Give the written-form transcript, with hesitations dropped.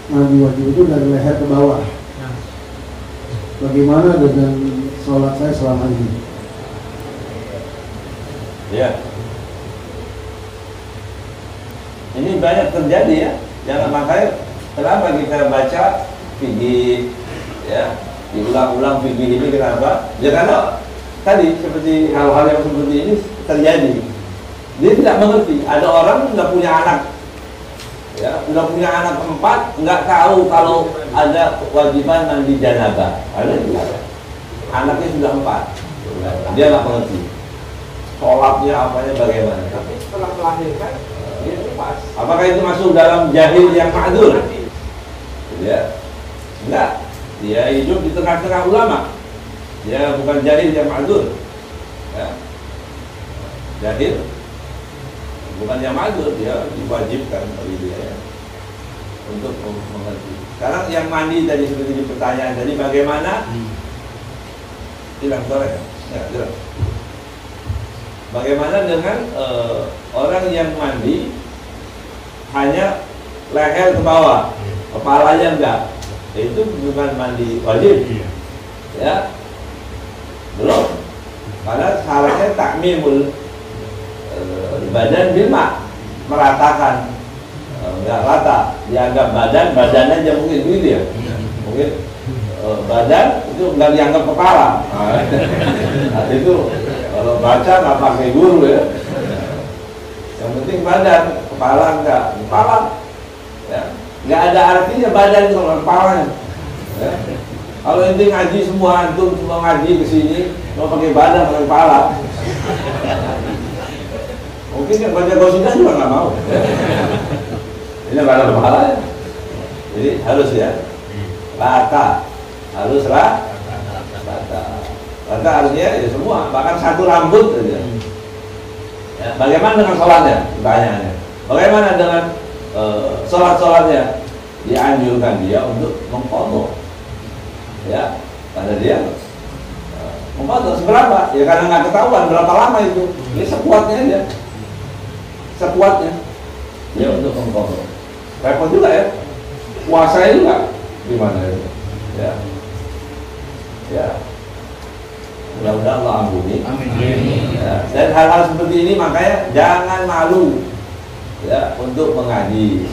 mandi wajib itu dari leher ke bawah. Bagaimana dengan sholat saya selama ini? Ya. Ini banyak terjadi ya. Jangan makanya kenapa kita baca fikih ya, diulang-ulang fikih ini kenapa? Ya karena tadi seperti hal-hal yang seperti ini terjadi. Dia tidak mengerti. Ada orang nggak punya anak, ya, udah punya anak 4, nggak tahu kalau ada kewajiban mandi janabah. Ada juga. Anaknya sudah 4, dia nggak mengerti. Sholatnya apanya bagaimana? Tapi setelah melahirkan, dia lepas. Apakah itu masuk dalam jahil yang ma'dzur? Ya, enggak. Dia hidup di tengah-tengah ulama. Dia bukan jahil yang ma'dzur. Ya. Jahil bukan yang ma'dzur, dia diwajibkan oleh dia ya, untuk mengerti. Sekarang yang mandi tadi seperti di pertanyaan tadi, bagaimana? Hilang suara ya? Ya, jelas. Bagaimana dengan orang yang mandi hanya leher ke bawah, kepalanya enggak? Itu bukan mandi wajib, ya? Belum. Karena syaratnya takmimul badan bilma, meratakan, enggak rata, dianggap badan aja mungkin gitu ya, mungkin badan itu enggak dianggap kepala. Nah, itu kalau baca nggak pakai guru ya, yang penting badan, kepala enggak, kepala ya, nggak ada artinya badan kalau kepalanya ya. Kalau inti ngaji semua, antum semua ngaji kesini mau pakai badan pakai kepala, mungkin yang baca qasidah juga nggak mau ya. Ini nggak ada kepala ya. Jadi harus ya rata, harus rata. Rata artinya ya semua, bahkan satu rambut saja. Ya, bagaimana dengan sholatnya? Pertanyaannya. Bagaimana dengan sholat-sholatnya? Dianjurkan dia untuk mengqadha. Ya, karena dia mengqadha seberapa? Ya karena nggak ketahuan berapa lama itu. Ini sekuatnya aja. Sekuatnya dia untuk mengqadha. Repot juga ya. Puasa juga gimana itu? Ya. Ya. Mudah-mudahan Allah ampuni. Amin. Ya. Dan hal-hal seperti ini makanya jangan malu ya untuk mengaji.